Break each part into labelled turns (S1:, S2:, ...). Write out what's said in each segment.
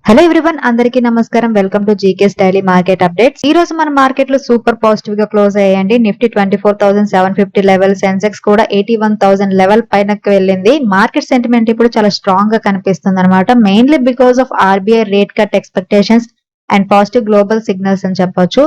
S1: Hello everyone, అందరికీ నమస్కారం. Welcome to GK's daily market updates. ఈ రోజు మన మార్కెట్ లో సూపర్ పాజిటివ్ గా క్లోజ్ అయ్యాయండి. నిఫ్టీ 24,750 లెవెల్, సెన్సెక్స్ కూడా 81,000 లెవెల్ పైనకి వెళ్ళింది. మార్కెట్ సెంటిమెంట్ ఇప్పుడు చాలా స్ట్రాంగ్ గా కనిపిస్తుంది అనమాట. Mainly because of RBI rate cut expectations and positive global signals అని చెప్పొచ్చు.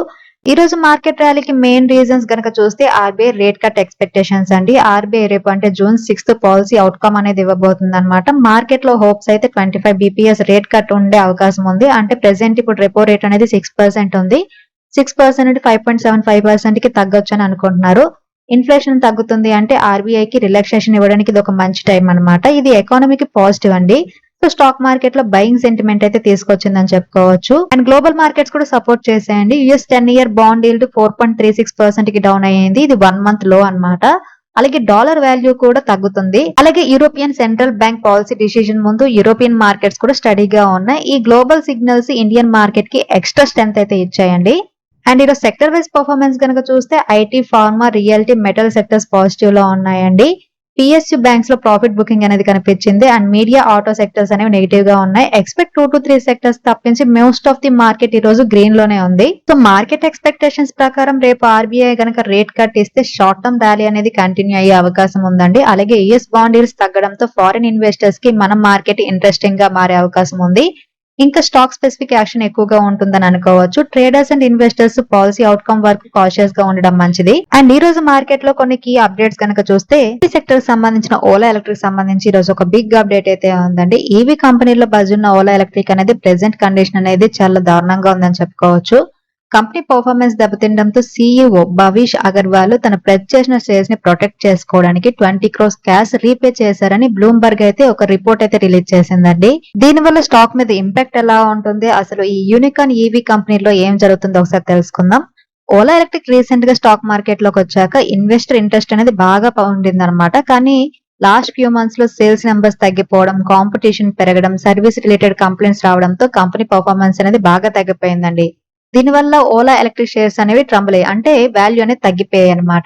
S1: ఈ రోజు మార్కెట్ ర్యాలీకి మెయిన్ రీజన్స్ గనక చూస్తే ఆర్బీఐ రేట్ కట్ ఎక్స్పెక్టేషన్స్ అండి. ఆర్బీఐ రేపు అంటే June 6 పాలసీ అవుట్కమ్ అనేది ఇవ్వబోతుంది అనమాట. మార్కెట్ లో హోప్స్ అయితే 25 బీపీఎస్ రేట్ కట్ ఉండే అవకాశం ఉంది. అంటే ప్రెసెంట్ ఇప్పుడు రెపో రేట్ అనేది 6% ఉంది. 6% నుండి 5.75% కి తగ్గొచ్చు అని అనుకుంటున్నారు. ఇన్ఫ్లేషన్ తగ్గుతుంది అంటే ఆర్బీఐకి రిలాక్సేషన్ ఇవ్వడానికి ఇది ఒక మంచి టైం అనమాట. ఇది ఎకానమీకి పాజిటివ్ అండి. సో స్టాక్ మార్కెట్ లో బయింగ్ సెంటిమెంట్ అయితే తీసుకొచ్చిందని చెప్పుకోవచ్చు. అండ్ గ్లోబల్ మార్కెట్స్ కూడా సపోర్ట్ చేసాయండి. యుఎస్ 10-year బాండ్ ఈల్డ్ 4.36% కి డౌన్ అయ్యింది. ఇది 1 month లో అన్నమాట. అలాగే డాలర్ వాల్యూ కూడా తగ్గుతుంది. అలాగే European central bank policy decision ముందు యూరోపియన్ మార్కెట్స్ కూడా స్టడీగా ఉన్నాయి. ఈ గ్లోబల్ సిగ్నల్స్ ఇండియన్ మార్కెట్ కి ఎక్స్ట్రా స్ట్రెంత్ అయితే ఇచ్చాయండి. అండ్ ఈరోజు సెక్టర్ వైజ్ పర్ఫార్మెన్స్ కనుక చూస్తే IT, pharma, realty, metal sectors positive లో ఉన్నాయండి. పిఎస్యు బ్యాంక్స్ లో ప్రాఫిట్ బుకింగ్ అనేది కనిపించింది. అండ్ మీడియా, ఆటో సెక్టర్స్ అనేవి నెగిటివ్ గా ఉన్నాయి. ఎక్స్పెక్ట్ 2 to 3 సెక్టర్స్ తప్పించి మోస్ట్ ఆఫ్ ది మార్కెట్ ఈ రోజు గ్రీన్ లోనే ఉంది. సో మార్కెట్ ఎక్స్పెక్టేషన్స్ ప్రకారం రేపు ఆర్బీఐ కనుక రేట్ కట్ ఇస్తే షార్ట్ టర్మ్ ర్యాలీ అనేది కంటిన్యూ అయ్యే అవకాశం ఉందండి. అలాగే యుఎస్ బాండ్ ఈల్డ్స్ తగ్గడంతో ఫారిన్ ఇన్వెస్టర్స్ కి మన మార్కెట్ ఇంట్రెస్టింగ్ గా మారే అవకాశం ఉంది. ఇంకా స్టాక్ స్పెసిఫిక్ యాక్షన్ ఎక్కువగా ఉంటుందని అనుకోవచ్చు. Traders and investors policy outcome వరకు కాషియస్ గా ఉండడం మంచిది. అండ్ ఈ రోజు మార్కెట్ లో కొన్ని కీ అప్డేట్స్ కనుక చూస్తే ఈ సెక్టర్ సంబంధించిన ఓలా ఎలక్ట్రిక్ సంబంధించి ఈ రోజు ఒక బిగ్ అప్డేట్ అయితే ఉందండి. ఈవీ కంపెనీలో బజ్ ఉన్న ఓలా ఎలక్ట్రిక్ అనేది ప్రెసెంట్ కండిషన్ అనేది చాలా దారుణంగా ఉందని చెప్పుకోవచ్చు. కంపెనీ పర్ఫార్మెన్స్ దెబ్బతినడంతో సీఈఓ భవిష్ అగర్వాల్ తన ప్రెజ్ చేసిన షేర్స్ ని ప్రొటెక్ట్ చేసుకోవడానికి 20 crores క్యాష్ రీపే చేశారని బ్లూంబర్గ్ అయితే ఒక రిపోర్ట్ అయితే రిలీజ్ చేసిందండి. దీనివల్ల స్టాక్ మీద ఇంపాక్ట్ ఎలా ఉంటుంది, అసలు ఈ యూనికాన్ ఈవీ కంపెనీలో ఏం జరుగుతుందో ఒకసారి తెలుసుకుందాం. ఓలా ఎలక్ట్రిక్ రీసెంట్ గా స్టాక్ మార్కెట్ లోకి వచ్చాక ఇన్వెస్టర్ ఇంట్రెస్ట్ అనేది బాగా ఉండింది అనమాట. కానీ లాస్ట్ ఫ్యూ మంత్స్ లో సేల్స్ నెంబర్స్ తగ్గిపోవడం, కాంపిటీషన్ పెరగడం, సర్వీస్ రిలేటెడ్ కంప్లైంట్స్ రావడంతో కంపెనీ పర్ఫార్మెన్స్ అనేది బాగా తగ్గిపోయిందండి. దీనివల్ల ఓలా ఎలక్ట్రిక్ షేర్స్ అనేవి ట్రంబుల్ అయ్యాయి, అంటే వాల్యూ అనేది తగ్గిపోయాయి అనమాట.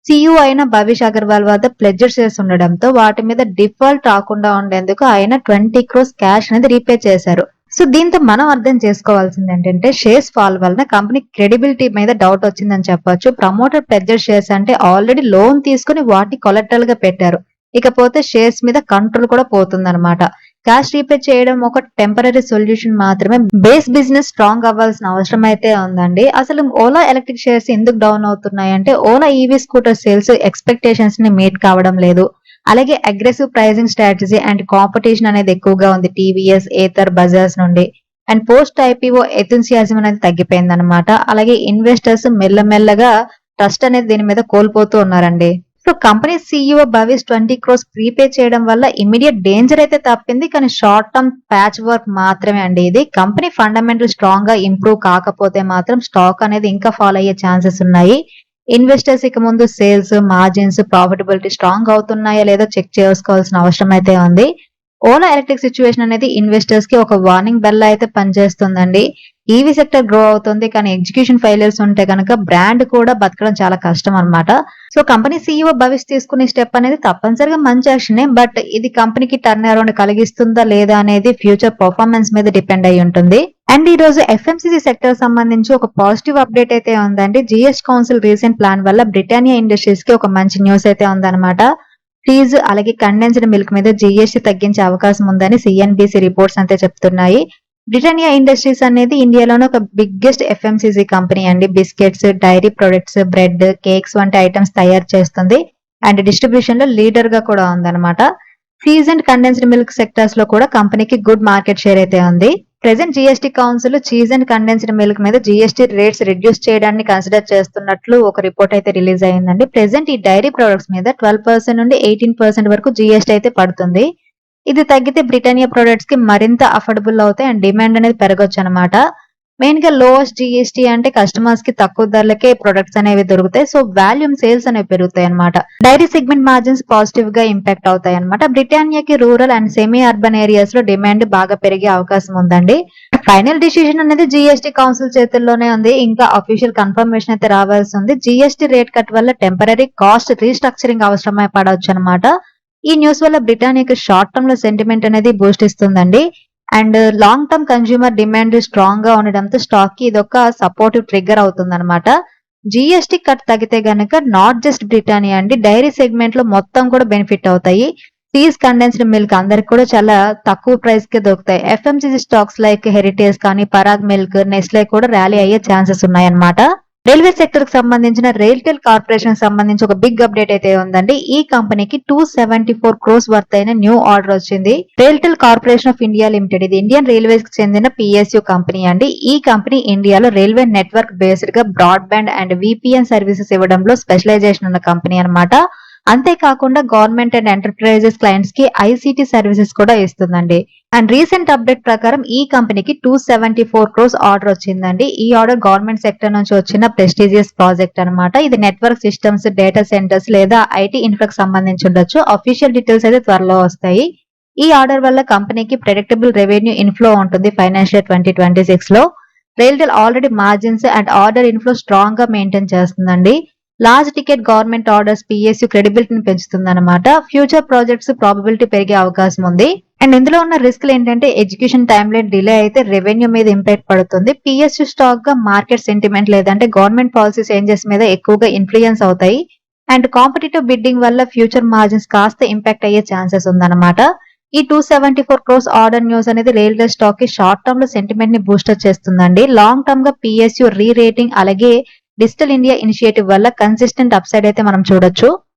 S1: సీఈఓ అయిన భవిష్ అగర్వాల్ వద్ద ప్లెడ్జర్ షేర్స్ ఉండడంతో వాటి మీద డిఫాల్ట్ రాకుండా ఉండేందుకు ఆయన 20 crores క్యాష్ అనేది రీపే చేశారు. సో దీంతో మనం అర్థం చేసుకోవాల్సింది ఏంటంటే షేర్స్ ఫాల్ వలన కంపెనీ క్రెడిబిలిటీ మీద డౌట్ వచ్చిందని చెప్పొచ్చు. ప్రమోటర్ ప్లెడ్జర్ షేర్స్ అంటే ఆల్రెడీ లోన్ తీసుకుని వాటిని కొలెక్టరల్ గా పెట్టారు. ఇకపోతే షేర్స్ మీద కంట్రోల్ కూడా పోతుందన్నమాట. క్యాష్ రీపే చేయడం ఒక టెంపరీ సొల్యూషన్ మాత్రమే. బేస్ బిజినెస్ స్ట్రాంగ్ అవ్వాల్సిన అవసరం అయితే ఉందండి. అసలు ఓలా ఎలక్ట్రిక్ షేర్స్ ఎందుకు డౌన్ అవుతున్నాయి అంటే Ola EV scooter sales expectations ని మీట్ కావడం లేదు. అలాగే aggressive pricing strategy and competition అనేది ఎక్కువగా ఉంది టీవీఎస్, ఏథర్, బజాజ్ నుండి. అండ్ పోస్ట్ ఐపీఓ ఎథుసియాజం అనేది తగ్గిపోయింది అనమాట. అలాగే ఇన్వెస్టర్స్ మెల్లమెల్లగా ట్రస్ట్ అనేది దీని మీద కోల్పోతూ ఉన్నారండి. So company CEO Bhavish 20 crores ప్రీపే చేయడం వల్ల ఇమీడియట్ డేంజర్ అయితే తప్పింది, కానీ షార్ట్ టర్మ్ ప్యాచ్ వర్క్ మాత్రమే అండి. ఇది కంపెనీ ఫండమెంటల్ స్ట్రాంగ్ గా ఇంప్రూవ్ కాకపోతే మాత్రం స్టాక్ అనేది ఇంకా ఫాలో అయ్యే ఛాన్సెస్ ఉన్నాయి. ఇన్వెస్టర్స్ ఇక ముందు సేల్స్, మార్జిన్స్, ప్రాఫిటబిలిటీ స్ట్రాంగ్ అవుతున్నాయా లేదో చెక్ చేసుకోవాల్సిన అవసరం అయితే ఉంది. ఓలా ఎలక్ట్రిక్ సిచ్యువేషన్ అనేది ఇన్వెస్టర్స్ కి ఒక వార్నింగ్ బెల్ అయితే పనిచేస్తుందండి. ఈవీ సెక్టర్ గ్రో అవుతుంది, కానీ ఎగ్జిక్యూషన్ ఫెయిలియర్స్ ఉంటే కనుక బ్రాండ్ కూడా బతకడం చాలా కష్టం అనమాట. సో కంపెనీ సీఈఓ భవిష్ తీసుకునే స్టెప్ అనేది తప్పనిసరిగా మంచి యాక్షనే, బట్ ఇది కంపెనీకి టర్న్ అరౌండ్ కలిగిస్తుందా లేదా అనేది ఫ్యూచర్ పర్ఫార్మెన్స్ మీద డిపెండ్ అయి ఉంటుంది. అండ్ ఈ రోజు ఎఫ్ఎంసీజీ సెక్టర్ సంబంధించి ఒక పాజిటివ్ అప్డేట్ అయితే ఉందండి. జిఎస్టీ కౌన్సిల్ రీసెంట్ ప్లాన్ వల్ల బ్రిటానియా ఇండస్ట్రీస్ కి ఒక మంచి న్యూస్ అయితే ఉందన్నమాట. చీజ్ అలాగే కండెన్స్డ్ మిల్క్ మీద జీఎస్టీ తగ్గించే అవకాశం ఉందని సిఎన్బిసి రిపోర్ట్స్ అంతే చెప్తున్నాయి. బ్రిటానియా ఇండస్ట్రీస్ అనేది ఇండియాలోనే ఒక బిగ్గెస్ట్ ఎఫ్ఎంసీజీ కంపెనీ అండి. Biscuits, dairy products, bread, cakes వంటి ఐటమ్స్ తయారు చేస్తుంది. అండ్ డిస్ట్రిబ్యూషన్ లో లీడర్ గా కూడా ఉందన్నమాట. Cheese and condensed milk sectors లో కూడా కంపెనీకి గుడ్ మార్కెట్ షేర్ అయితే ఉంది. Present GST council cheese and condensed milk మీద జీఎస్టీ రేట్స్ రిడ్యూస్ చేయడాన్ని కన్సిడర్ చేస్తున్నట్లు ఒక రిపోర్ట్ అయితే రిలీజ్ అయ్యిందండి. ప్రెసెంట్ ఈ డైరీ ప్రొడక్ట్స్ మీద 12% నుండి 18% వరకు జీఎస్టీ అయితే పడుతుంది. ఇది తగ్గితే బ్రిటానియా ప్రొడక్ట్స్ కి మరింత అఫోర్డబుల్ అవుతాయి అండ్ డిమాండ్ అనేది పెరగొచ్చు అనమాట. మెయిన్ గా లోయెస్ట్ జీఎస్టీ అంటే కస్టమర్స్ కి తక్కువ ధరలకే ప్రొడక్ట్స్ అనేవి దొరుకుతాయి. సో వాల్యూమ్ సేల్స్ అనేవి పెరుగుతాయి అనమాట. డైరీ సెగ్మెంట్ మార్జిన్స్ పాజిటివ్ గా ఇంపాక్ట్ అవుతాయి అనమాట. బ్రిటానియాకి rural and semi urban areas లో డిమాండ్ బాగా పెరిగే అవకాశం ఉందండి. ఫైనల్ డిసిషన్ అనేది జీఎస్టీ కౌన్సిల్ చేతుల్లోనే ఉంది. ఇంకా అఫీషియల్ కన్ఫర్మేషన్ అయితే రావాల్సి ఉంది. జీఎస్టీ రేట్ కట్ వల్ల టెంపరీ కాస్ట్ రీస్ట్రక్చరింగ్ అవసరమై పడవచ్చు అనమాట. ఈ న్యూస్ వల్ల బ్రిటానియాకి షార్ట్ టర్మ్ లో సెంటిమెంట్ అనేది బూస్ట్ ఇస్తుందండి. And long term consumer demand strong గా ఉండడంతో స్టాక్ కి ఇది ఒక సపోర్టివ్ ట్రిగ్గర్ అవుతుంది అనమాట. జిఎస్టీ కట్ తగ్గితే గనక నాట్ జస్ట్ బ్రిటానియా అండి, డైరీ సెగ్మెంట్ లో మొత్తం కూడా బెనిఫిట్ అవుతాయి. చీజ్, కండెన్స్డ్ మిల్క్ అందరికి కూడా చాలా తక్కువ ప్రైస్ కి దొరుకుతాయి. ఎఫ్ఎంసీజీ స్టాక్స్ లైక్ హెరిటేజ్ కానీ, పరాగ్ మిల్క్, నెస్లే కూడా ర్యాలీ అయ్యే ఛాన్సెస్ ఉన్నాయన్నమాట. రైల్వే సెక్టర్ కి సంబంధించిన రైల్టెల్ కార్పొరేషన్ సంబంధించి ఒక బిగ్ అప్డేట్ అయితే ఉందండి. ఈ కంపెనీకి 274 crores వర్త్ అయిన న్యూ ఆర్డర్ వచ్చింది. RailTel corporation of India limited ఇది ఇండియన్ రైల్వేస్ కి చెందిన పిఎస్యు కంపెనీ అండి. ఈ కంపెనీ ఇండియాలో రైల్వే నెట్వర్క్ బేస్డ్ గా బ్రాడ్బ్యాండ్ అండ్ విపిఎన్ సర్వీసెస్ ఇవ్వడంలో స్పెషలైజేషన్ ఉన్న కంపెనీ అన్నమాట. అంతేకాకుండా గవర్నమెంట్ అండ్ ఎంటర్ప్రైజెస్ క్లయింట్స్ కి ఐసిటి సర్వీసెస్ కూడా ఇస్తుందండి. అండ్ రీసెంట్ అప్డేట్ ప్రకారం ఈ కంపెనీకి 274 crores ఆర్డర్ వచ్చిందండి. ఈ ఆర్డర్ గవర్నమెంట్ సెక్టర్ నుంచి వచ్చిన ప్రెస్టీజియస్ ప్రాజెక్ట్ అన్నమాట. ఇది నెట్వర్క్ సిస్టమ్స్, డేటా సెంటర్స్ లేదా ఐటీ ఇన్ఫ్రాకి సంబంధించి ఉండొచ్చు. అఫీషియల్ డీటెయిల్స్ అయితే త్వరలో వస్తాయి. ఈ ఆర్డర్ వల్ల కంపెనీకి ప్రెడిక్టబుల్ రెవెన్యూ ఇన్ఫ్లో ఉంటుంది ఫైనాన్షియల్ 2026 లో. RailTel already margins and order inflow strong గా మెయింటైన్ చేస్తుందండి. Large ticket government orders PSU క్రెడిబిలిటీని పెంచుతుంది అనమాట. ఫ్యూచర్ ప్రాజెక్ట్స్ ప్రాబబిలిటీ పెరిగే అవకాశం ఉంది. అండ్ ఇందులో ఉన్న రిస్క్ ఏంటంటే ఎగ్జిక్యూషన్ టైం లైన్ డిలే అయితే రెవెన్యూ మీద ఇంపాక్ట్ పడుతుంది. పిఎస్యు స్టాక్ గా మార్కెట్ సెంటిమెంట్ లేదంటే గవర్నమెంట్ పాలసీ చేంజెస్ మీద ఎక్కువగా ఇన్ఫ్లుయెన్స్ అవుతాయి. అండ్ కాంపిటేటివ్ బిడ్డింగ్ వల్ల ఫ్యూచర్ మార్జిన్స్ కాస్త ఇంపాక్ట్ అయ్యే ఛాన్సెస్ ఉందన్నమాట. ఈ 274 crores ఆర్డర్ న్యూస్ అనేది రైల్వే స్టాక్ కి షార్ట్ టర్మ్ లో సెంటిమెంట్ ని బూస్టర్ చేస్తుందండి. లాంగ్ టర్మ్ గా పిఎస్యు రీ రేటింగ్ అలాగే డిజిటల్ ఇండియా ఇనిషియేటివ్ వల్ల కన్సిస్టెంట్ అప్సైడ్ అయితే మనం చూడొచ్చు.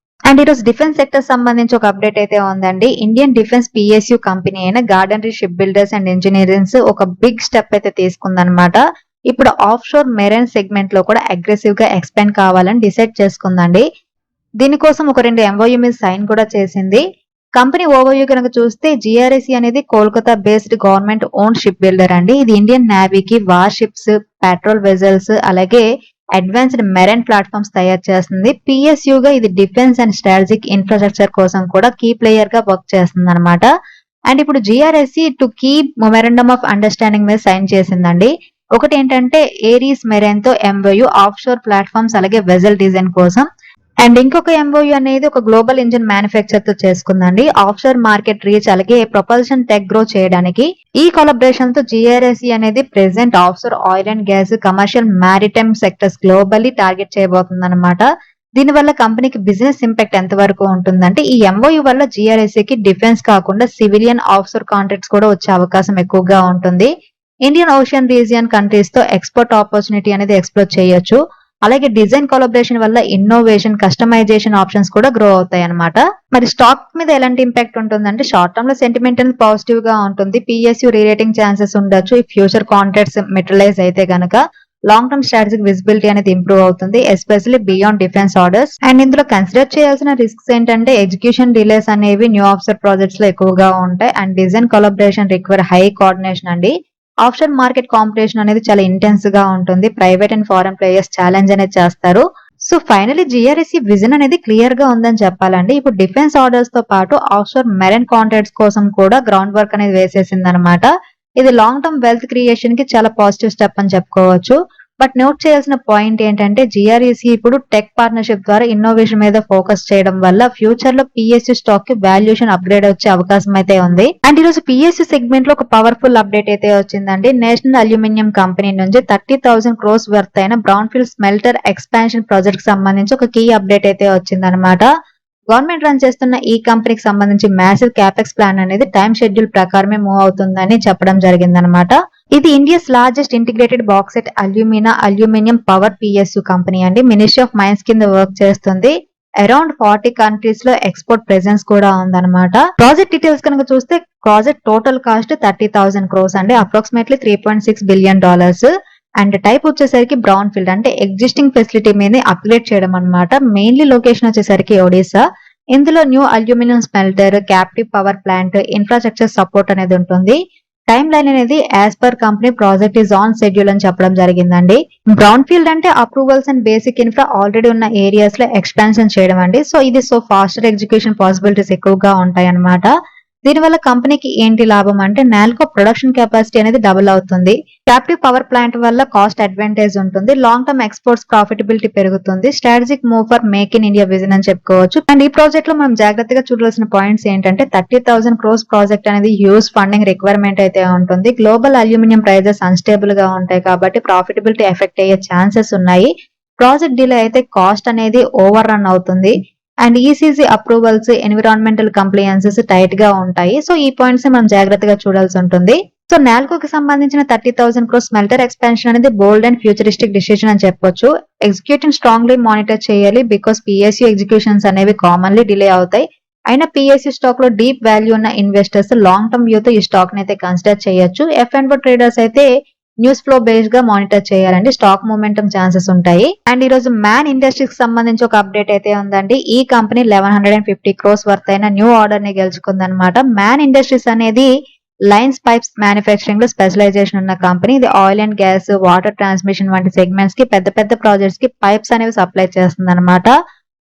S1: అండ్ ఈరోజు డిఫెన్స్ సెక్టర్ సంబంధించి ఒక అప్డేట్ అయితే ఉందండి. ఇండియన్ డిఫెన్స్ పిఎస్యు కంపెనీ అయిన గార్డెనరీ షిప్ బిల్డర్స్ అండ్ ఇంజనీరింగ్స్ ఒక బిగ్ స్టెప్ అయితే తీసుకుందనమాట. ఇప్పుడు ఆఫ్ షోర్ మెరైన్ సెగ్మెంట్ లో కూడా అగ్రెసివ్ గా ఎక్స్పాండ్ కావాలని డిసైడ్ చేసుకుందండి. దీనికోసం ఒక 2 MOU మీద సైన్ కూడా చేసింది. కంపెనీ ఓవర్వ్యూ కనుక చూస్తే జిఆర్ఎస్సి అనేది Kolkata based government own ship builder అండి. ఇది ఇండియన్ నేవీకి వార్ షిప్స్, పెట్రోల్ వెజల్స్ అలాగే అడ్వాన్స్డ్ మెరైన్ ప్లాట్ఫామ్స్ తయారు చేస్తుంది. పిఎస్యు గా ఇది డిఫెన్స్ అండ్ స్ట్రాటజిక్ ఇన్ఫ్రాస్ట్రక్చర్ కోసం కూడా కీ ప్లేయర్ గా వర్క్ చేస్తుంది అనమాట. అండ్ ఇప్పుడు GRSC two key memorandum of understanding మీద సైన్ చేసిందండి. ఒకటి ఏంటంటే ఏరీస్ మెరైన్ తో MOU ఆఫ్ షోర్ ప్లాట్ఫామ్స్ అలాగే వెజల్ డిజైన్ కోసం. అండ్ ఇంకొక MOU అనేది ఒక గ్లోబల్ ఇంజిన్ మ్యానుఫ్యాక్చర్ తో చేసుకుందండి. ఆఫ్ షోర్ మార్కెట్ రీచ్ అలాగే ప్రొపల్షన్ టెక్ గ్రో చేయడానికి. ఈ కొలాబరేషన్ తో జిఆర్ఎస్సి అనేది present offshore oil and gas, commercial maritime sectors globally target చేయబోతుంది అనమాట. దీనివల్ల కంపెనీకి బిజినెస్ ఇంపాక్ట్ ఎంత వరకు ఉంటుందంటే ఈ MOU వల్ల జిఆర్ఎస్సికి డిఫెన్స్ కాకుండా సివిలియన్ ఆఫ్ షోర్ కాంట్రాక్ట్స్ కూడా వచ్చే అవకాశం ఎక్కువగా ఉంటుంది. ఇండియన్ ఓషన్ రీజియన్ కంట్రీస్ తో ఎక్స్పోర్ట్ ఆపర్చునిటీ అనేది ఎక్స్ప్లోర్ చేయొచ్చు. అలాగే డిజైన్ కొలాబరేషన్ వల్ల ఇన్నోవేషన్, కస్టమైజేషన్ ఆప్షన్స్ కూడా గ్రో అవుతాయి అనమాట. మరి స్టాక్ మీద ఎలాంటి ఇంపాక్ట్ ఉంటుందంటే షార్ట్ టర్మ్ లో సెంటిమెంట్ అనేది పాజిటివ్ గా ఉంటుంది. పిఎస్యు రీరేటింగ్ ఛాన్సెస్ ఉండొచ్చు. ఈ ఫ్యూచర్ కాంట్రాక్ట్స్ మెటీరియలైజ్ అయితే గనక లాంగ్ టర్మ్ స్ట్రాటజిక్ విజిబిలిటీ అనేది ఇంప్రూవ్ అవుతుంది, especially beyond defence orders. And ఇందులో కన్సిడర్ చేయాల్సిన రిస్క్స్ ఏంటంటే ఎగ్జిక్యూషన్ డిలేస్ అనేవి న్యూ ఆఫ్షోర్ ప్రాజెక్ట్స్ లో ఎక్కువగా ఉంటాయి. And design collaboration require high coordination అండి. ఆఫ్షోర్ మార్కెట్ కాంపిటీషన్ అనేది చాలా ఇంటెన్స్ గా ఉంటుంది. Private and foreign players challenge అనేది చేస్తారు. సో ఫైనలీ జిఆర్ఎస్సి విజన్ అనేది క్లియర్ గా ఉందని చెప్పాలండి. ఇప్పుడు డిఫెన్స్ ఆర్డర్స్ తో పాటు ఆఫ్షోర్ మెరైన్ కాంట్రాక్ట్స్ కోసం కూడా గ్రౌండ్ వర్క్ అనేది వేసేసింది అనమాట. ఇది లాంగ్ టర్మ్ వెల్త్ క్రియేషన్ కి చాలా పాజిటివ్ స్టెప్ అని చెప్పుకోవచ్చు. బట్ నోట్ చేయాల్సిన పాయింట్ ఏంటంటే జిఆర్ఎస్సి ఇప్పుడు టెక్ పార్ట్నర్షిప్ ద్వారా ఇన్నోవేషన్ మీద ఫోకస్ చేయడం వల్ల ఫ్యూచర్ లో పిఎస్యు స్టాక్ కి వాల్యుయేషన్ అప్గ్రేడ్ వచ్చే అవకాశం అయితే ఉంది. అండ్ ఈ రోజు పిఎస్యు సెగ్మెంట్ లో ఒక పవర్ఫుల్ అప్డేట్ అయితే వచ్చిందండి. నేషనల్ అల్యూమినియం కంపెనీ నుంచి 30,000 crores వర్త్ అయిన brown field smelter expansion project కి సంబంధించి ఒక కీ అప్డేట్ అయితే వచ్చిందనమాట. గవర్నమెంట్ రన్ చేస్తున్న ఈ కంపెనీకి సంబంధించి మ్యాసివ్ క్యాపెక్స్ ప్లాన్ అనేది టైం షెడ్యూల్ ప్రకారమే మూవ్ అవుతుందని చెప్పడం జరిగిందనమాట. ఇది India's largest integrated bauxite aluminium power PSU company అండి. మినిస్ట్రీ ఆఫ్ మైన్స్ కింద వర్క్ చేస్తుంది. అరౌండ్ 40 కంట్రీస్ లో ఎక్స్పోర్ట్ ప్రెసెన్స్ కూడా ఉందన్నమాట. ప్రాజెక్ట్ డీటెయిల్స్ కనుక చూస్తే ప్రాజెక్ట్ టోటల్ కాస్ట్ 30,000 crores అండి, అప్రాక్సిమేట్లీ $3.6 billion. అండ్ టైప్ వచ్చేసరికి బ్రౌన్ ఫీల్డ్ అంటే ఎగ్జిస్టింగ్ ఫెసిలిటీ మీద అప్గ్రేడ్ చేయడం అనమాట. మెయిన్లీ లొకేషన్ వచ్చేసరికి ఒడిశా. ఇందులో new aluminium smelter, captive power plant, infrastructure support అనేది ఉంటుంది. టైమ్ లైన్ అనేది as per company project is on schedule అని చెప్పడం జరిగిందండి. బ్రౌన్ ఫీల్డ్ అంటే approvals and basic infra already ఉన్న ఏరియాస్ లో ఎక్స్పాన్షన్ చేయడం అండి. సో ఇది ఫాస్టర్ ఎగ్జిక్యూషన్ పాసిబిలిటీస్ ఎక్కువగా ఉంటాయి అనమాట. దీనివల్ల కంపెనీకి ఏంటి లాభం అంటే నాల్కో ప్రొడక్షన్ కెపాసిటీ అనేది డబుల్ అవుతుంది. క్యాప్టివ్ పవర్ ప్లాంట్ వల్ల కాస్ట్ అడ్వాంటేజ్ ఉంటుంది. లాంగ్ టర్మ్ ఎక్స్పోర్ట్స్ ప్రాఫిటబిలిటీ పెరుగుతుంది. Strategic move for make in India vision అని చెప్పుకోవచ్చు. అండ్ ఈ ప్రాజెక్ట్ లో మనం జాగ్రత్తగా చూడాల్సిన పాయింట్స్ ఏంటంటే 30,000 crores ప్రాజెక్ట్ అనేది హ్యూజ్ ఫండింగ్ రిక్వైర్మెంట్ అయితే ఉంటుంది. గ్లోబల్ అల్యూమినియం ప్రైజెస్ అన్స్టేబుల్ గా ఉంటాయి కాబట్టి ప్రాఫిటబిలిటీ ఎఫెక్ట్ అయ్యే ఛాన్సెస్ ఉన్నాయి. ప్రాజెక్ట్ డిలే అయితే కాస్ట్ అనేది ఓవర్ రన్ అవుతుంది. And ECC approvals, environmental compliances tight గా ఉంటాయి. సో ఈ పాయింట్స్ మనం జాగ్రత్తగా చూడాల్సి ఉంటుంది. సో నాల్కోకి సంబంధించిన 30,000 crores స్మెల్టర్ ఎక్స్పాన్షన్ అనేది బోల్డ్ అండ్ ఫ్యూచరిస్టిక్ డిసిజన్ అని చెప్పొచ్చు. ఎగ్జిక్యూటివ్ స్ట్రాంగ్లీ మానిటర్ చేయాలి బికాస్ పిఎస్యూ ఎగ్జిక్యూషన్స్ అనేవి కామన్లీ డిలే అవుతాయి. అయినా పిఎస్యూ స్టాక్ లో డీప్ వాల్యూ ఉన్న ఇన్వెస్టర్స్ లాంగ్ టర్మ్ వ్యూ తో ఈ స్టాక్ ని అయితే కన్సిడర్ చేయొచ్చు. F&O ట్రేడర్స్ అయితే న్యూస్ ఫ్లో బేస్డ్ గా మానిటర్ చేయాలండి. స్టాక్ మూమెంటం ఛాన్సెస్ ఉంటాయి. అండ్ ఈ రోజు మ్యాన్ ఇండస్ట్రీస్ కి సంబంధించి ఒక అప్డేట్ అయితే ఉందండి. ఈ కంపెనీ 1150 crores వర్త్ అయిన న్యూ ఆర్డర్ ని గెలుచుకుందనమాట. మ్యాన్ ఇండస్ట్రీస్ అనేది లైన్స్ పైప్స్ మ్యానుఫ్యాక్చరింగ్ లో స్పెషలైజేషన్ ఉన్న కంపెనీ. ఇది oil and gas, water transmission వంటి సెగ్మెంట్స్ కి పెద్ద పెద్ద ప్రాజెక్ట్స్ కి పైప్స్ అనేవి సప్లై చేస్తుంది అనమాట.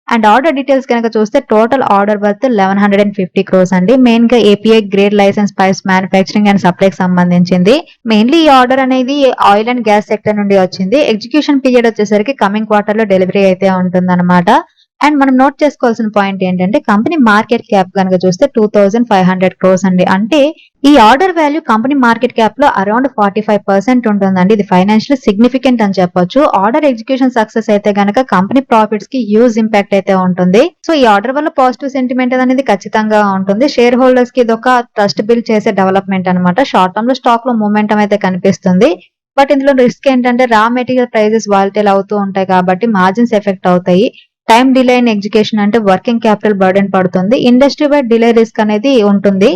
S1: అండ్ ఆర్డర్ డీటెయిల్స్ కనుక చూస్తే టోటల్ ఆర్డర్ వర్త్ 1150 crores అండి. మెయిన్ గా API grade license pipes manufacturing and supply కి సంబంధించింది. మెయిన్లీ ఈ ఆర్డర్ అనేది ఆయిల్ అండ్ గ్యాస్ సెక్టర్ నుండి వచ్చింది. ఎగ్జిక్యూషన్ పీరియడ్ వచ్చేసరికి కమింగ్ క్వార్టర్ లో డెలివరీ అయితే ఉంటుంది అనమాట. అండ్ మనం నోట్ చేసుకోవాల్సిన పాయింట్ ఏంటంటే కంపెనీ మార్కెట్ క్యాప్ కనుక చూస్తే 2,500 crores అండి. అంటే ఈ order value company market cap లో అరౌండ్ 45% ఉంటుందండి. ఇది ఫైనాన్షియల్ సిగ్నిఫికెంట్ అని చెప్పొచ్చు. ఆర్డర్ ఎగ్జిక్యూషన్ సక్సెస్ అయితే గనక కంపెనీ ప్రాఫిట్స్ కి హ్యూజ్ ఇంపాక్ట్ అయితే ఉంటుంది. సో ఈ ఆర్డర్ వల్ల పాజిటివ్ సెంటిమెంట్ అనేది ఖచ్చితంగా ఉంటుంది. షేర్ హోల్డర్స్ కి ఇది ఒక ట్రస్ట్ బిల్డ్ చేసే డెవలప్మెంట్ అనమాట. షార్ట్ టర్మ్ లో స్టాక్ లో మూమెంటం అయితే కనిపిస్తుంది. బట్ ఇందులో రిస్క్ ఏంటంటే రా మెటీరియల్ ప్రైజెస్ వాలిటైల్ అవుతూ ఉంటాయి కాబట్టి మార్జిన్స్ ఎఫెక్ట్ అవుతాయి. టైం డిలే ఇన్ ఎగ్జిక్యూషన్ అంటే వర్కింగ్ క్యాపిటల్ బర్డెన్ పడుతుంది. ఇండస్ట్రీ వైడ్ డిలే రిస్క్ అనేది ఉంటుంది.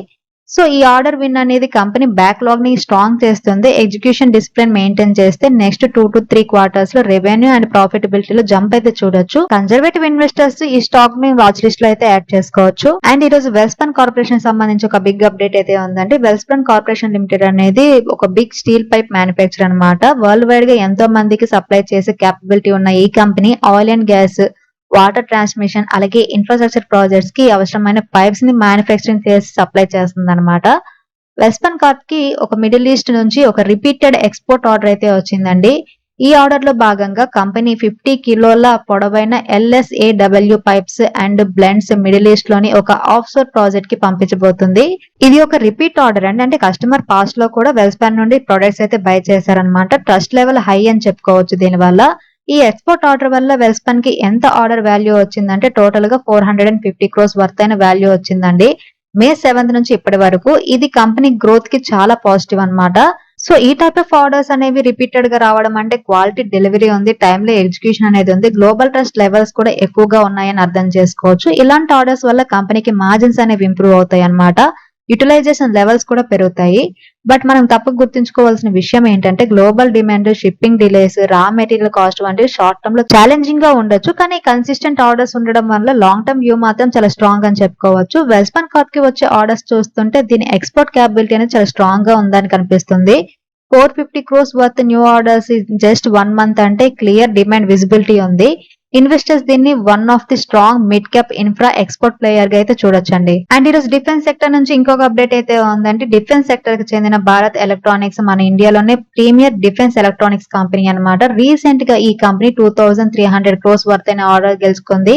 S1: సో ఈ ఆర్డర్ విన్ అనేది కంపెనీ బ్యాక్లాగ్ ని స్ట్రాంగ్ చేస్తుంది. ఎగ్జిక్యూషన్ డిసిప్లిన్ మెయింటైన్ చేస్తే నెక్స్ట్ 2 to 3 క్వార్టర్స్ లో రెవెన్యూ అండ్ ప్రాఫిటబిలిటీలో జంప్ అయితే చూడొచ్చు. కన్జర్వేటివ్ ఇన్వెస్టర్స్ ఈ స్టాక్ ని వాచ్ లిస్ట్ లో అయితే యాడ్ చేసుకోవచ్చు. అండ్ ఈ రోజు వెల్స్పన్ కార్పొరేషన్ సంబంధించి ఒక బిగ్ అప్డేట్ అయితే ఉందండి. వెల్స్పన్ కార్పొరేషన్ లిమిటెడ్ అనేది ఒక బిగ్ స్టీల్ పైప్ మ్యానుఫ్యాక్చర్ అనమాట. వరల్డ్ వైడ్ గా ఎంతో మందికి సప్లై చేసే క్యాపబిలిటీ ఉన్న ఈ company oil and gas, water transmission అలాగే ఇన్ఫ్రాస్ట్రక్చర్ ప్రాజెక్ట్స్ కి అవసరమైన పైప్స్ ని మ్యానుఫ్యాక్చరింగ్ చేసి సప్లై చేస్తుంది అనమాట. వెల్స్పన్ కార్ప్ కి ఒక మిడిల్ ఈస్ట్ నుంచి ఒక రిపీటెడ్ ఎక్స్పోర్ట్ ఆర్డర్ అయితే వచ్చిందండి. ఈ ఆర్డర్ లో భాగంగా కంపెనీ 50 కిలోల పొడవైన LSAW pipes and blends middle east లోని ఒక ఆఫ్షోర్ ప్రాజెక్ట్ కి పంపించబోతుంది. ఇది ఒక రిపీట్ ఆర్డర్ అండి. అంటే కస్టమర్ పాస్ట్ లో కూడా వెల్స్పన్ నుండి ప్రొడక్ట్స్ అయితే బై చేశారనమాట. ట్రస్ట్ లెవెల్ హై అని చెప్పుకోవచ్చు. దీనివల్ల ఈ ఎక్స్పోర్ట్ ఆర్డర్ వల్ల వెల్స్పన్ కి ఎంత ఆర్డర్ వాల్యూ వచ్చిందంటే టోటల్ గా 450 crores వర్త్ అయిన వాల్యూ వచ్చిందండి. May 7th నుంచి ఇప్పటి వరకు ఇది కంపెనీ గ్రోత్ కి చాలా పాజిటివ్ అన్నమాట. సో ఈ టైప్ ఆఫ్ ఆర్డర్స్ అనేవి రిపీటెడ్ గా రావడం అంటే క్వాలిటీ డెలివరీ ఉంది, టైమ్లీ ఎగ్జిక్యూషన్ అనేది ఉంది, గ్లోబల్ ట్రస్ట్ లెవెల్స్ కూడా ఎక్కువగా ఉన్నాయని అర్థం చేసుకోవచ్చు. ఇలాంటి ఆర్డర్స్ వల్ల కంపెనీకి మార్జిన్స్ అనేవి ఇంప్రూవ్ అవుతాయి అన్నమాట. యూటిలైజేషన్ లెవెల్స్ కూడా పెరుగుతాయి. బట్ మనం తప్పక గుర్తుంచుకోవాల్సిన విషయం ఏంటంటే global demand, shipping delays, raw material cost వంటివి షార్ట్ టర్మ్ లో ఛాలెంజింగ్ గా ఉండొచ్చు. కానీ కన్సిస్టెంట్ ఆర్డర్స్ ఉండడం వల్ల లాంగ్ టర్మ్ వ్యూ మాత్రం చాలా స్ట్రాంగ్ అని చెప్పుకోవచ్చు. వెల్స్పన్ కార్ప్ కి వచ్చే ఆర్డర్స్ చూస్తుంటే దీని ఎక్స్పోర్ట్ క్యాపబిలిటీ అనేది చాలా స్ట్రాంగ్ గా ఉందని కనిపిస్తుంది. 450 crores worth new orders just 1 month అంటే క్లియర్ డిమాండ్ విజిబిలిటీ ఉంది. ఇన్వెస్టర్స్ దీన్ని one of the strong mid cap infra export player గా అయితే చూడొచ్చండి. అండ్ ఈరోజు డిఫెన్స్ సెక్టర్ నుంచి ఇంకొక అప్డేట్ అయితే ఉందంటే డిఫెన్స్ సెక్టర్ కి చెందిన భారత్ ఎలక్ట్రానిక్స్ మన ఇండియాలోనే ప్రీమియర్ డిఫెన్స్ ఎలక్ట్రానిక్స్ కంపెనీ అన్నమాట. రీసెంట్ గా ఈ కంపెనీ 2,300 crores వర్త్ అయిన ఆర్డర్ గెలుచుకుంది.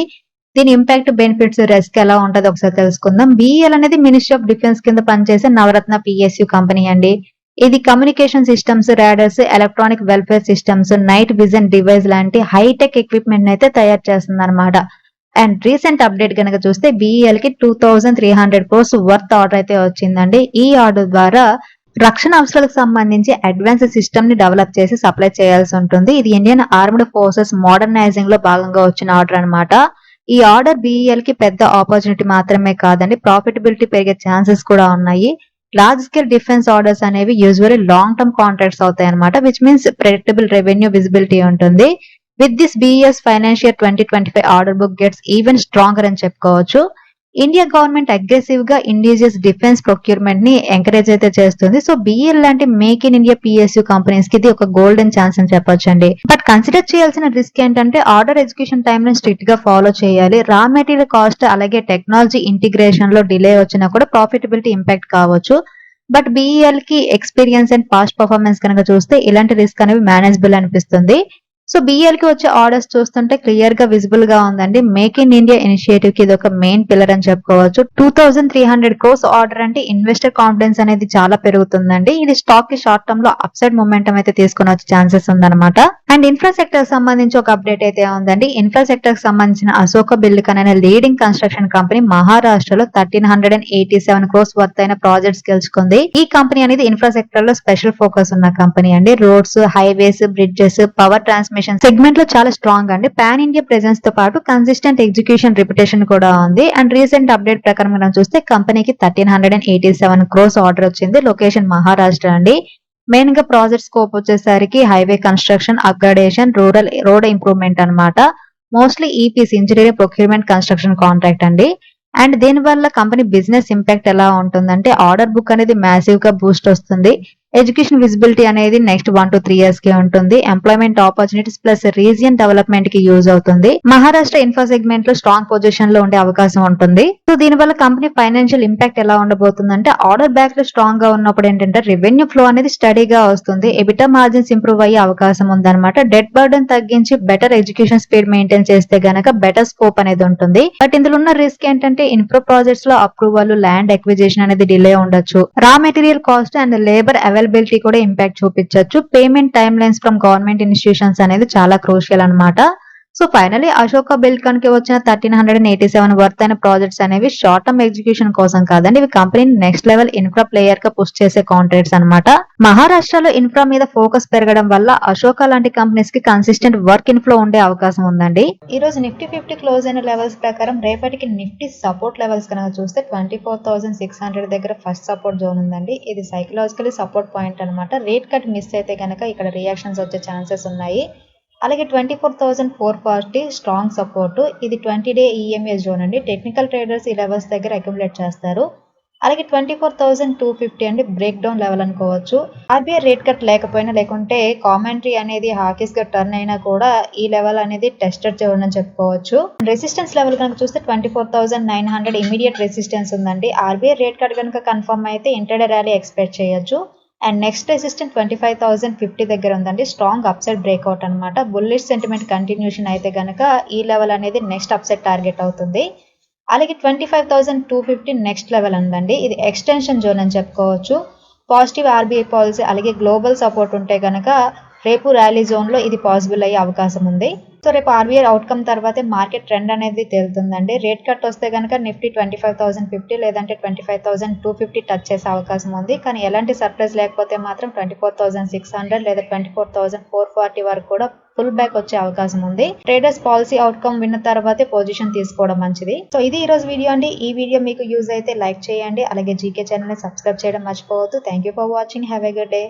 S1: దీని ఇంపాక్ట్, బెనిఫిట్స్, రిస్క్ ఎలా ఉంటుందో ఒకసారి తెలుసుకుందాం. బిఈఎల్ అనేది మినిస్ట్రీ ఆఫ్ డిఫెన్స్ కింద పనిచేసే నవరత్న పిఎస్యు కంపెనీ అండి. ఇది communication systems, radars, electronic welfare systems, night vision device లాంటి హైటెక్ ఎక్విప్మెంట్ అయితే తయారు చేస్తుంది అనమాట. అండ్ రీసెంట్ అప్డేట్ కనుక చూస్తే బిఈఎల్ కి 2,300 crores వర్త్ ఆర్డర్ అయితే వచ్చిందండి. ఈ ఆర్డర్ ద్వారా రక్షణ అవసరాలకు సంబంధించి అడ్వాన్స్ సిస్టమ్ ని డెవలప్ చేసి సప్లై చేయాల్సి ఉంటుంది. ఇది ఇండియన్ ఆర్మ్డ్ ఫోర్సెస్ మోడర్నైజింగ్ లో భాగంగా వచ్చిన ఆర్డర్ అనమాట. ఈ ఆర్డర్ బిఈఎల్ కి పెద్ద ఆపర్చునిటీ మాత్రమే కాదండి, ప్రాఫిటబిలిటీ పెరిగే ఛాన్సెస్ కూడా ఉన్నాయి. లార్జ్ స్కేల్ డిఫెన్స్ ఆర్డర్స్ అనేవి యూజువల్లీ లాంగ్ టర్మ్ కాంట్రాక్ట్స్ అవుతాయి అనమాట, which means predictable revenue visibility ఉంటుంది. With this BS financial 2025 order book gets even stronger అని చెప్పుకోవచ్చు. ఇండియా గవర్నమెంట్ అగ్రెసివ్ గా ఇండిజియస్ డిఫెన్స్ ప్రొక్యూర్మెంట్ ని ఎంకరేజ్ అయితే చేస్తుంది. సో బిఎల్ లాంటి make in India PSU companies కి ఇది ఒక గోల్డెన్ ఛాన్స్ అని చెప్పొచ్చండి. బట్ కన్సిడర్ చేయాల్సిన రిస్క్ ఏంటంటే ఆర్డర్ ఎగ్జిక్యూషన్ టైమ్ ని స్ట్రిక్ట్ గా ఫాలో చేయాలి. రా మెటీరియల్ కాస్ట్ అలాగే టెక్నాలజీ ఇంటిగ్రేషన్ లో డిలే వచ్చినా కూడా ప్రాఫిటబిలిటీ ఇంపాక్ట్ కావచ్చు. బట్ బిఈఎల్ కి ఎక్స్పీరియన్స్ అండ్ పాస్ట్ పర్ఫార్మెన్స్ కనుక చూస్తే ఇలాంటి రిస్క్ అనేవి మేనేజబుల్ అనిపిస్తుంది. సో బిఎల్ కి వచ్చే ఆర్డర్స్ చూస్తుంటే క్లియర్ గా విజిబుల్ గా ఉందండి. మేక్ ఇన్ ఇండియా ఇనిషియేటివ్ కి ఇది ఒక మెయిన్ పిల్లర్ అని చెప్పుకోవచ్చు. 2300 crores ఆర్డర్ అంటే ఇన్వెస్టర్ కాన్ఫిడెన్స్ అనేది చాలా పెరుగుతుందండి. ఇది స్టాక్ కి షార్ట్ టర్మ్ లో అప్ సైడ్ మొమెంటం అయితే తీసుకుని వచ్చే ఛాన్సెస్ ఉందన్నమాట. అండ్ ఇన్ఫ్రాస్ట్రక్చర్ సంబంధించి ఒక అప్డేట్ అయితే ఉందండి. ఇన్ఫ్రాస్ట్రక్చర్ సంబంధించిన అశోక బిల్డకన్ అనే లీడింగ్ కన్స్ట్రక్షన్ కంపెనీ మహారాష్ట్రలో 1387 crores వర్త్ అయిన ప్రాజెక్ట్స్ గెలుచుకుంది. ఈ కంపెనీ అనేది ఇన్ఫ్రాస్ట్రక్చర్ లో స్పెషల్ ఫోకస్ ఉన్న కంపెనీ అండి. Roads, highways, bridges, power transmission segment లో చాలా స్ట్రాంగ్ అండి. పాన్ ఇండియా ప్రెజెన్స్ తో పాటు కన్సిస్టెంట్ ఎగ్జిక్యూషన్ రిప్యుటేషన్ కూడా ఉంది. అండ్ రీసెంట్ అప్డేట్ ప్రకారం మనం చూస్తే కంపెనీకి 1387 crores ఆర్డర్ వచ్చింది. లొకేషన్ మహారాష్ట్ర అండి. మెయిన్ గా ప్రాజెక్ట్ స్కోప్ వచ్చేసరికి highway construction, upgradation, road improvement అన్నమాట. Mostly EPC engineering procurement construction contract అండి. అండ్ దీని వల్ల కంపెనీ బిజినెస్ ఇంపాక్ట్ ఎలా ఉంటుందంటే ఆర్డర్ బుక్ అనేది మ్యాసివ్ గా బూస్ట్ వస్తుంది. ఎడ్యుకేషన్ విజిబిలిటీ అనేది నెక్స్ట్ 1 to 3 years కి ఉంటుంది. Employment opportunities plus region development కి యూజ్ అవుతుంది. మహారాష్ట్ర ఇన్ఫ్రా సెగ్మెంట్ లో స్ట్రాంగ్ పొజిషన్ లో ఉండే అవకాశం ఉంటుంది. సో దీని వల్ల కంపెనీ ఫైనాన్షియల్ ఇంపాక్ట్ ఎలా ఉండబోతుందంటే ఆర్డర్ బ్యాక్ లో స్ట్రాంగ్ గా ఉన్నప్పుడు ఏంటంటే రెవెన్యూ ఫ్లో అనేది స్టడీగా వస్తుంది. ఎబిటా మార్జిన్స్ ఇంప్రూవ్ అయ్యే అవకాశం ఉందన్నమాట. డెట్ బర్డెన్ తగ్గించి బెటర్ ఎడ్యుకేషన్ స్పీడ్ మెయింటైన్ చేస్తే గనక బెటర్ స్కోప్ అనేది ఉంటుంది. బట్ ఇందులో ఉన్న రిస్క్ ఏంటంటే ఇన్ఫ్రా ప్రాజెక్ట్స్ లో అప్రూవల్, ల్యాండ్ ఎక్విజిషన్ అనేది డిలే ఉండొచ్చు. Raw material cost and labour availability కూడా ఇంపాక్ట్ చూపించవచ్చు. Payment time lines from government institutions అనేది చాలా క్రూషియల్ అన్నమాట. సో ఫైనలీ అశోక బిల్డకన్ కి వచ్చిన 1387 వర్త్ అయిన ప్రాజెక్ట్స్ అనేవి షార్ట్ టర్మ్ ఎగ్జిక్యూషన్ కోసం కాదండి. ఇవి కంపెనీని నెక్స్ట్ లెవెల్ ఇన్ఫ్రా ప్లేయర్ గా పుష్ చేసే కాంట్రాక్ట్స్ అన్నమాట. మహారాష్ట్రలో ఇన్ఫ్రా మీద ఫోకస్ పెరగడం వల్ల అశోక లాంటి కంపెనీస్ కి కన్సిస్టెంట్ వర్క్ ఇన్ఫ్లో ఉండే అవకాశం ఉందండి. ఈ రోజు నిఫ్టీ 50 క్లోజ్ అయిన లెవెల్స్ ప్రకారం రేపటికి నిఫ్టీ సపోర్ట్ లెవెల్స్ కనుక చూస్తే 24,600 దగ్గర ఫస్ట్ సపోర్ట్ జోన్ ఉందండి. ఇది సైకలాజికలీ సపోర్ట్ పాయింట్ అన్నమాట. రేట్ కట్ మిస్ అయితే కనుక ఇక్కడ రియాక్షన్స్ వచ్చే ఛాన్సెస్ ఉన్నాయి. అలాగే 24,440 స్ట్రాంగ్ సపోర్ట్. ఇది 20-day ఈఎంఏ జోన్ అండి. టెక్నికల్ ట్రేడర్స్ ఈ లెవెల్స్ దగ్గర అక్యుములేట్ చేస్తారు. అలాగే 24,250 అండి బ్రేక్ డౌన్ లెవెల్ అనుకోవచ్చు. ఆర్బీఐ రేట్ కట్ లేకపోయినా లేకుంటే కామెంటరీ అనేది హాకిస్ గా టర్న్ అయినా కూడా ఈ లెవెల్ అనేది టెస్టెడ్ జోన్ అని చెప్పుకోవచ్చు. రెసిస్టెన్స్ లెవెల్ కనుక చూస్తే 24,900 ఇమీడియట్ రెసిస్టెన్స్ ఉందండి. ఆర్బీఐ రేట్ కట్ కనుక కన్ఫర్మ్ అయితే ఇంటర్డే ర్యాలీ ఎక్స్పెక్ట్ చేయొచ్చు. అండ్ నెక్స్ట్ రెసిస్టెన్స్ 25,050 దగ్గర ఉందండి. స్ట్రాంగ్ అప్సైడ్ బ్రేక్అవుట్ అనమాట. బుల్లిష్ సెంటిమెంట్ కంటిన్యూషన్ అయితే కనుక ఈ లెవెల్ అనేది నెక్స్ట్ అప్సైడ్ టార్గెట్ అవుతుంది. అలాగే 25,250 నెక్స్ట్ లెవెల్ ఉందండి. ఇది ఎక్స్టెన్షన్ జోన్ అని చెప్పుకోవచ్చు. పాజిటివ్ ఆర్బీఐ పాలసీ అలాగే గ్లోబల్ సపోర్ట్ ఉంటే కనుక రేపు ర్యాలీ జోన్ లో ఇది పాసిబుల్ అయ్యే అవకాశం ఉంది. సో రేపు ఆర్బీఐ అవుట్కమ్ తర్వాతే మార్కెట్ ట్రెండ్ అనేది తేలుతుందండి. రేట్ కట్ వస్తే కనుక నిఫ్టీ 25,050 లేదంటే 25,250 టచ్ చేసే అవకాశం ఉంది. కానీ ఎలాంటి సర్ప్రైజ్ లేకపోతే మాత్రం 24,600 లేదా 24,440 వరకు కూడా ఫుల్ బ్యాక్ వచ్చే అవకాశం ఉంది. ట్రేడర్స్ పాలసీ అవుట్కమ్ విన్న తర్వాతే పొజిషన్ తీసుకోవడం మంచిది. సో ఇది ఈ రోజు వీడియో అండి. ఈ వీడియో మీకు యూజ్ అయితే లైక్ చేయండి. అలాగే జీకే ఛానల్ ని సబ్స్క్రైబ్ చేయడం మర్చిపోవద్దు. Thank you for watching. Have a good day.